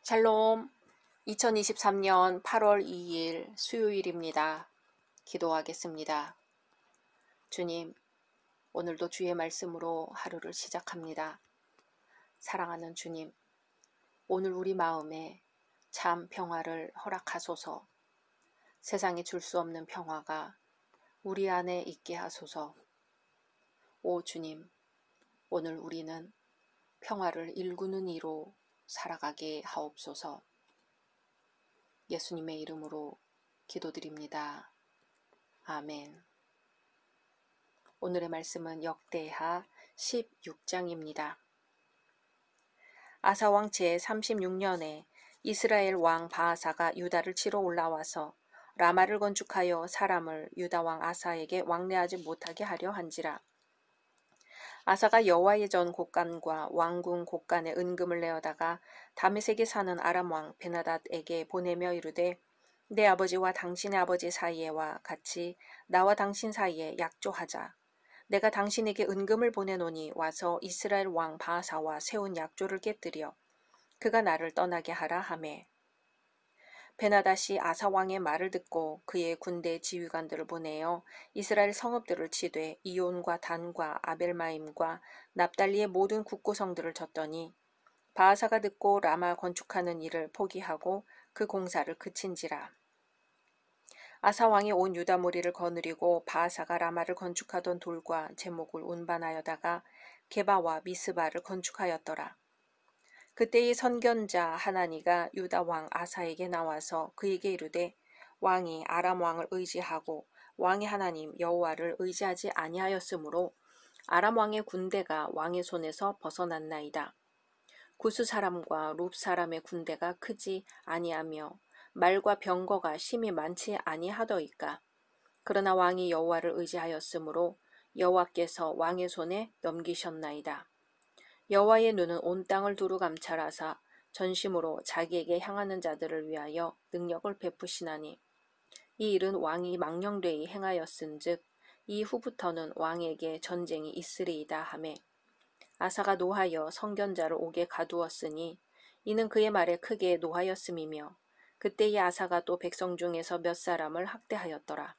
샬롬, 2023년 8월 2일 수요일입니다. 기도하겠습니다. 주님, 오늘도 주의 말씀으로 하루를 시작합니다. 사랑하는 주님, 오늘 우리 마음에 참 평화를 허락하소서. 세상에 줄 수 없는 평화가 우리 안에 있게 하소서. 오 주님, 오늘 우리는 평화를 일구는 이로 살아가게 하옵소서. 예수님의 이름으로 기도드립니다. 아멘. 오늘의 말씀은 역대하 16장입니다. 아사왕 제36년에 이스라엘 왕 바아사가 유다를 치러 올라와서 라마를 건축하여 사람을 유다 왕 아사에게 왕래하지 못하게 하려 한지라. 아사가 여호와의 전 곳간과 왕궁 곳간에 은금을 내어다가 다메섹에 사는 아람 왕 베나닷에게 보내며 이르되 내 아버지와 당신의 아버지 사이에와 같이 나와 당신 사이에 약조하자. 내가 당신에게 은금을 보내노니 와서 이스라엘 왕 바아사와 세운 약조를 깨뜨려 그가 나를 떠나게 하라 하매. 베나닷이 아사 왕의 말을 듣고 그의 군대 지휘관들을 보내어 이스라엘 성읍들을 치되 이온과 단과 아벨마임과 납달리의 모든 국고성들을 쳤더니 바아사가 듣고 라마 건축하는 일을 포기하고 그 공사를 그친지라. 아사 왕이 온 유다 무리를 거느리고 바아사가 라마를 건축하던 돌과 제목을 운반하여다가 게바와 미스바를 건축하였더라. 그때의 선견자 하나니가 유다 왕 아사에게 나와서 그에게 이르되 왕이 아람 왕을 의지하고 왕의 하나님 여호와를 의지하지 아니하였으므로 아람 왕의 군대가 왕의 손에서 벗어났나이다. 구스 사람과 룹 사람의 군대가 크지 아니하며 말과 병거가 심히 많지 아니하더이까. 그러나 왕이 여호와를 의지하였으므로 여호와께서 왕의 손에 넘기셨나이다. 여호와의 눈은 온 땅을 두루 감찰하사 전심으로 자기에게 향하는 자들을 위하여 능력을 베푸시나니 이 일은 왕이 망령되이 행하였은즉 이후부터는 왕에게 전쟁이 있으리이다 하매. 아사가 노하여 선견자를 옥에 가두었으니 이는 그의 말에 크게 노하였음이며 그때의 아사가 또 백성 중에서 몇 사람을 학대하였더라.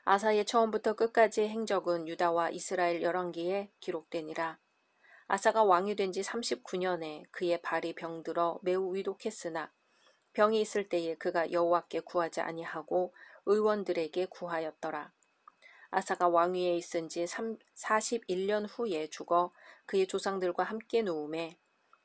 아사의 처음부터 끝까지의 행적은 유다와 이스라엘 열왕기에 기록되니라. 아사가 왕이 된 지 39년에 그의 발이 병들어 매우 위독했으나 병이 있을 때에 그가 여호와께 구하지 아니하고 의원들에게 구하였더라. 아사가 왕위에 있은 지 41년 후에 죽어 그의 조상들과 함께 누움에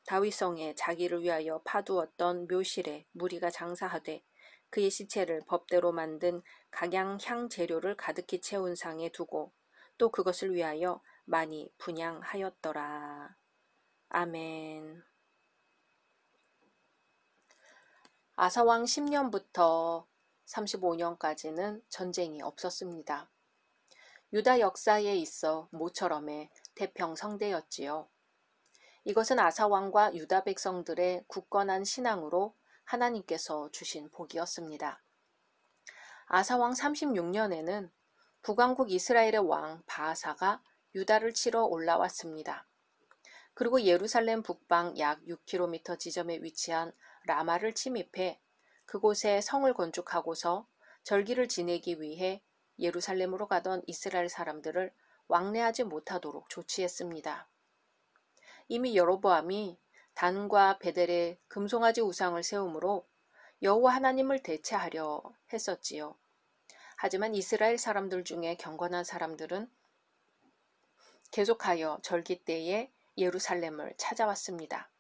다윗성에 자기를 위하여 파두었던 묘실에 무리가 장사하되 그의 시체를 법대로 만든 각양 향 재료를 가득히 채운 상에 두고 또 그것을 위하여 많이 분향하였더라. 아멘. 아사왕 10년부터 35년까지는 전쟁이 없었습니다. 유다 역사에 있어 모처럼의 태평성대였지요. 이것은 아사왕과 유다 백성들의 굳건한 신앙으로 하나님께서 주신 복이었습니다. 아사왕 36년에는 북왕국 이스라엘의 왕 바아사가 유다를 치러 올라왔습니다. 그리고 예루살렘 북방 약 6km 지점에 위치한 라마를 침입해 그곳에 성을 건축하고서 절기를 지내기 위해 예루살렘으로 가던 이스라엘 사람들을 왕래하지 못하도록 조치했습니다. 이미 여로보암이 단과 베델에 금송아지 우상을 세우므로 여호와 하나님을 대체하려 했었지요. 하지만 이스라엘 사람들 중에 경건한 사람들은 계속하여 절기 때에 예루살렘을 찾아왔습니다.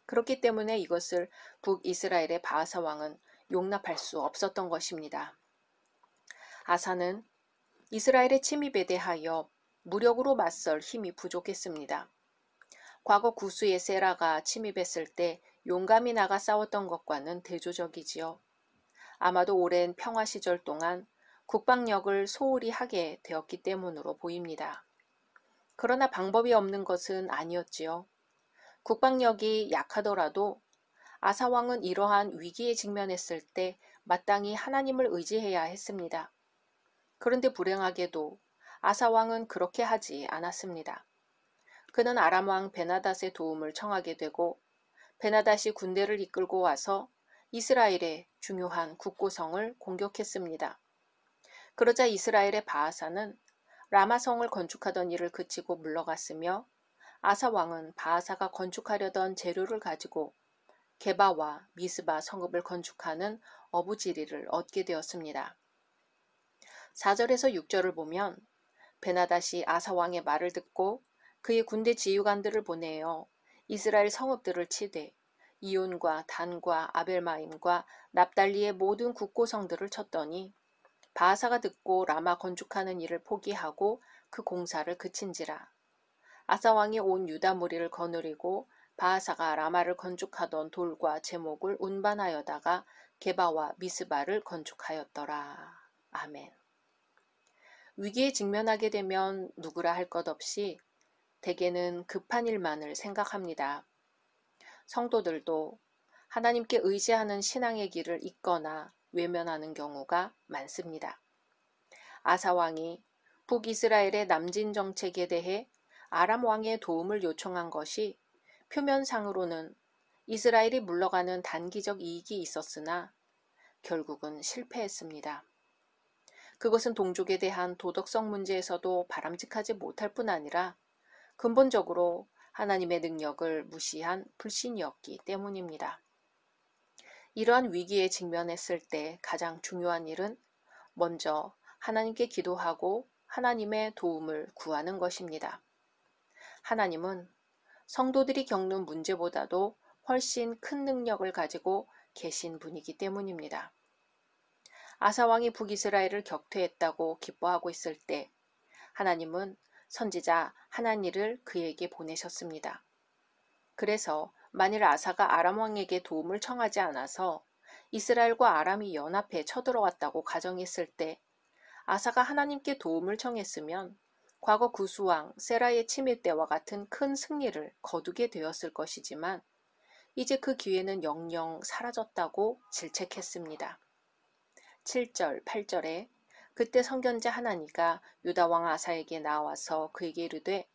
그렇기 때문에 이것을 북이스라엘의 바아사 왕은 용납할 수 없었던 것입니다. 아사는 이스라엘의 침입에 대하여 무력으로 맞설 힘이 부족했습니다. 과거 구스의 세라가 침입했을 때 용감히 나가 싸웠던 것과는 대조적이지요. 아마도 오랜 평화 시절 동안 국방력을 소홀히 하게 되었기 때문으로 보입니다. 그러나 방법이 없는 것은 아니었지요. 국방력이 약하더라도 아사왕은 이러한 위기에 직면했을 때 마땅히 하나님을 의지해야 했습니다. 그런데 불행하게도 아사왕은 그렇게 하지 않았습니다. 그는 아람왕 베나닷의 도움을 청하게 되고 베나닷이 군대를 이끌고 와서 이스라엘의 중요한 국고성을 공격했습니다. 그러자 이스라엘의 바아사는 라마성을 건축하던 일을 그치고 물러갔으며 아사왕은 바아사가 건축하려던 재료를 가지고 게바와 미스바 성읍을 건축하는 어부지리를 얻게 되었습니다. 4절에서 6절을 보면 베나닷이 아사왕의 말을 듣고 그의 군대 지휘관들을 보내어 이스라엘 성읍들을 치되 이온과 단과 아벨마임과 납달리의 모든 국고성들을 쳤더니 바아사가 듣고 라마 건축하는 일을 포기하고 그 공사를 그친지라. 아사왕이 온 유다 무리를 거느리고 바아사가 라마를 건축하던 돌과 제목을 운반하여다가 게바와 미스바를 건축하였더라. 아멘. 위기에 직면하게 되면 누구라 할 것 없이 대개는 급한 일만을 생각합니다. 성도들도 하나님께 의지하는 신앙의 길을 잇거나 외면하는 경우가 많습니다. 아사왕이 북이스라엘의 남진 정책에 대해 아람 왕의 도움을 요청한 것이 표면상으로는 이스라엘이 물러가는 단기적 이익이 있었으나 결국은 실패했습니다. 그것은 동족에 대한 도덕성 문제에서도 바람직하지 못할 뿐 아니라 근본적으로 하나님의 능력을 무시한 불신이었기 때문입니다. 이러한 위기에 직면했을 때 가장 중요한 일은 먼저 하나님께 기도하고 하나님의 도움을 구하는 것입니다. 하나님은 성도들이 겪는 문제보다도 훨씬 큰 능력을 가지고 계신 분이기 때문입니다. 아사왕이 북이스라엘을 격퇴했다고 기뻐하고 있을 때 하나님은 선지자 하나니를 그에게 보내셨습니다. 그래서 만일 아사가 아람 왕에게 도움을 청하지 않아서 이스라엘과 아람이 연합해 쳐들어왔다고 가정했을 때 아사가 하나님께 도움을 청했으면 과거 구스왕 세라의 침입 때와 같은 큰 승리를 거두게 되었을 것이지만 이제 그 기회는 영영 사라졌다고 질책했습니다. 7절, 8절에 그때 선견자 하나니가 유다 왕 아사에게 나와서 그에게 이르되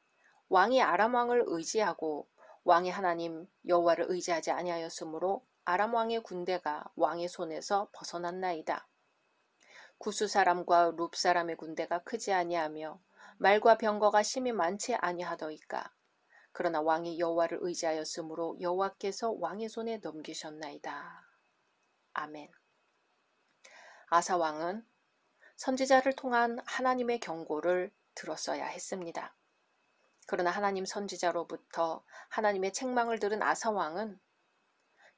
왕이 아람 왕을 의지하고 왕의 하나님 여호와를 의지하지 아니하였으므로 아람 왕의 군대가 왕의 손에서 벗어났나이다. 구스 사람과 룹 사람의 군대가 크지 아니하며 말과 병거가 심히 많지 아니하더이까. 그러나 왕이 여호와를 의지하였으므로 여호와께서 왕의 손에 넘기셨나이다. 아멘. 아사 왕은 선지자를 통한 하나님의 경고를 들었어야 했습니다. 그러나 하나님 선지자로부터 하나님의 책망을 들은 아사 왕은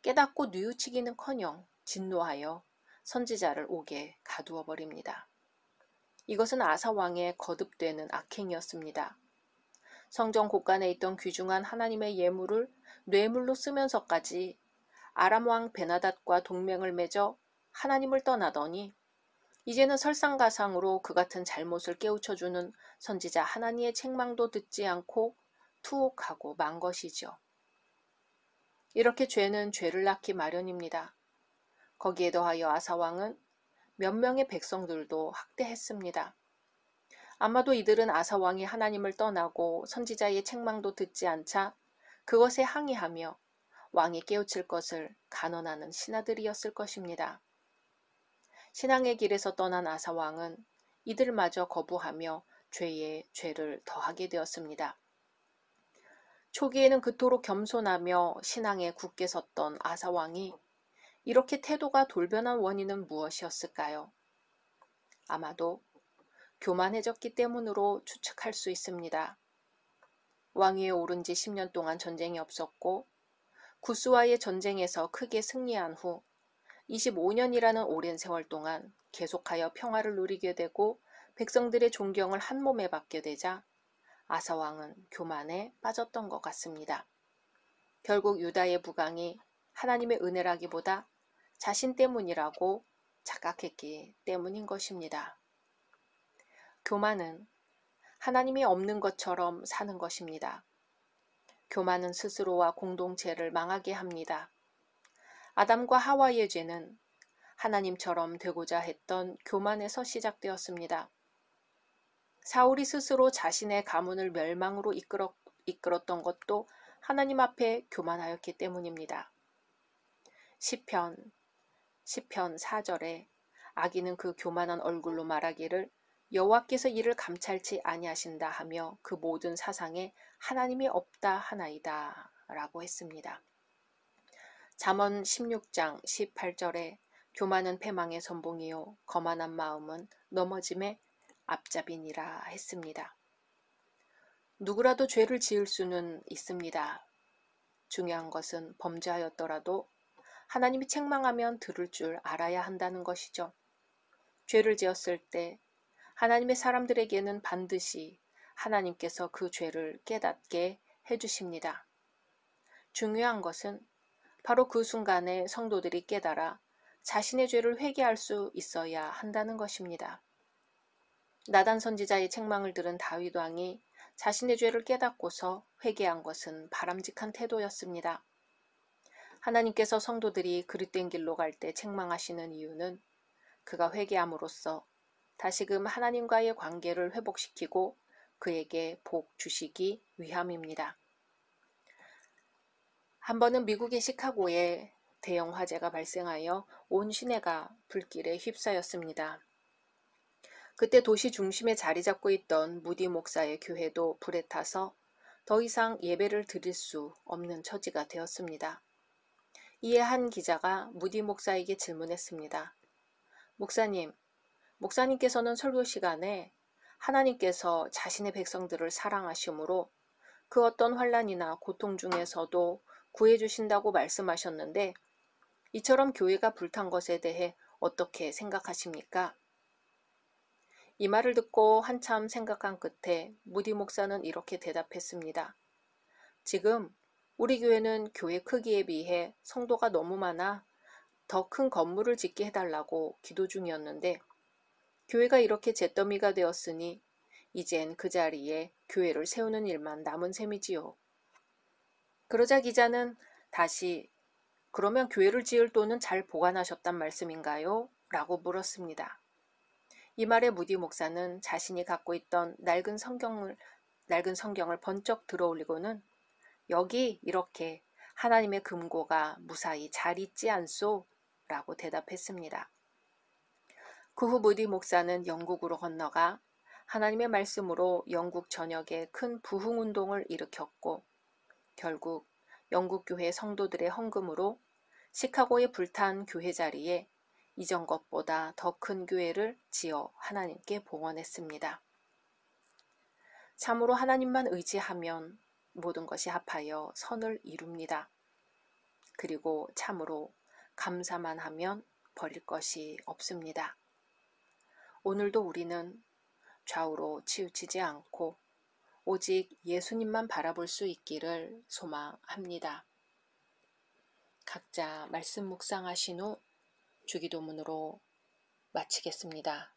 깨닫고 뉘우치기는커녕 진노하여 선지자를 옥에 가두어 버립니다. 이것은 아사 왕의 거듭되는 악행이었습니다. 성전 곳간에 있던 귀중한 하나님의 예물을 뇌물로 쓰면서까지 아람 왕 베나닷과 동맹을 맺어 하나님을 떠나더니 이제는 설상가상으로 그 같은 잘못을 깨우쳐주는 선지자 하나니의 책망도 듣지 않고 투옥하고 만 것이죠. 이렇게 죄는 죄를 낳기 마련입니다. 거기에 더하여 아사왕은 몇 명의 백성들도 학대했습니다. 아마도 이들은 아사왕이 하나님을 떠나고 선지자의 책망도 듣지 않자 그것에 항의하며 왕이 깨우칠 것을 간언하는 신하들이었을 것입니다. 신앙의 길에서 떠난 아사왕은 이들마저 거부하며 죄에 죄를 더하게 되었습니다. 초기에는 그토록 겸손하며 신앙에 굳게 섰던 아사왕이 이렇게 태도가 돌변한 원인은 무엇이었을까요? 아마도 교만해졌기 때문으로 추측할 수 있습니다. 왕위에 오른 지 10년 동안 전쟁이 없었고 구스와의 전쟁에서 크게 승리한 후 25년이라는 오랜 세월 동안 계속하여 평화를 누리게 되고 백성들의 존경을 한 몸에 받게 되자 아사왕은 교만에 빠졌던 것 같습니다. 결국 유다의 부강이 하나님의 은혜라기보다 자신 때문이라고 착각했기 때문인 것입니다. 교만은 하나님이 없는 것처럼 사는 것입니다. 교만은 스스로와 공동체를 망하게 합니다. 아담과 하와의 죄는 하나님처럼 되고자 했던 교만에서 시작되었습니다. 사울이 스스로 자신의 가문을 멸망으로 이끌었던 것도 하나님 앞에 교만하였기 때문입니다. 시편 4절에 악인은 그 교만한 얼굴로 말하기를 여호와께서 이를 감찰치 아니하신다 하며 그 모든 사상에 하나님이 없다 하나이다 라고 했습니다. 잠언 16장 18절에 교만은 패망의 선봉이요 거만한 마음은 넘어짐의 앞잡이니라 했습니다. 누구라도 죄를 지을 수는 있습니다. 중요한 것은 범죄하였더라도 하나님이 책망하면 들을 줄 알아야 한다는 것이죠. 죄를 지었을 때 하나님의 사람들에게는 반드시 하나님께서 그 죄를 깨닫게 해주십니다. 중요한 것은 바로 그 순간에 성도들이 깨달아 자신의 죄를 회개할 수 있어야 한다는 것입니다. 나단 선지자의 책망을 들은 다윗 왕이 자신의 죄를 깨닫고서 회개한 것은 바람직한 태도였습니다. 하나님께서 성도들이 그릇된 길로 갈 때 책망하시는 이유는 그가 회개함으로써 다시금 하나님과의 관계를 회복시키고 그에게 복 주시기 위함입니다. 한 번은 미국의 시카고에 대형 화재가 발생하여 온 시내가 불길에 휩싸였습니다. 그때 도시 중심에 자리 잡고 있던 무디 목사의 교회도 불에 타서 더 이상 예배를 드릴 수 없는 처지가 되었습니다. 이에 한 기자가 무디 목사에게 질문했습니다. 목사님께서는 설교 시간에 하나님께서 자신의 백성들을 사랑하심으로 그 어떤 환난이나 고통 중에서도 구해주신다고 말씀하셨는데 이처럼 교회가 불탄 것에 대해 어떻게 생각하십니까? 이 말을 듣고 한참 생각한 끝에 무디 목사는 이렇게 대답했습니다. 지금 우리 교회는 교회 크기에 비해 성도가 너무 많아 더 큰 건물을 짓게 해달라고 기도 중이었는데 교회가 이렇게 잿더미가 되었으니 이젠 그 자리에 교회를 세우는 일만 남은 셈이지요. 그러자 기자는 다시 그러면 교회를 지을 돈은 잘 보관하셨단 말씀인가요? 라고 물었습니다. 이 말에 무디 목사는 자신이 갖고 있던 낡은 성경을 번쩍 들어올리고는 여기 이렇게 하나님의 금고가 무사히 잘 있지 않소? 라고 대답했습니다. 그 후 무디 목사는 영국으로 건너가 하나님의 말씀으로 영국 전역에 큰 부흥운동을 일으켰고 결국 영국 교회 성도들의 헌금으로 시카고의 불탄 교회 자리에 이전 것보다 더 큰 교회를 지어 하나님께 봉헌했습니다. 참으로 하나님만 의지하면 모든 것이 합하여 선을 이룹니다. 그리고 참으로 감사만 하면 버릴 것이 없습니다. 오늘도 우리는 좌우로 치우치지 않고 오직 예수님만 바라볼 수 있기를 소망합니다. 각자 말씀 묵상하신 후 주기도문으로 마치겠습니다.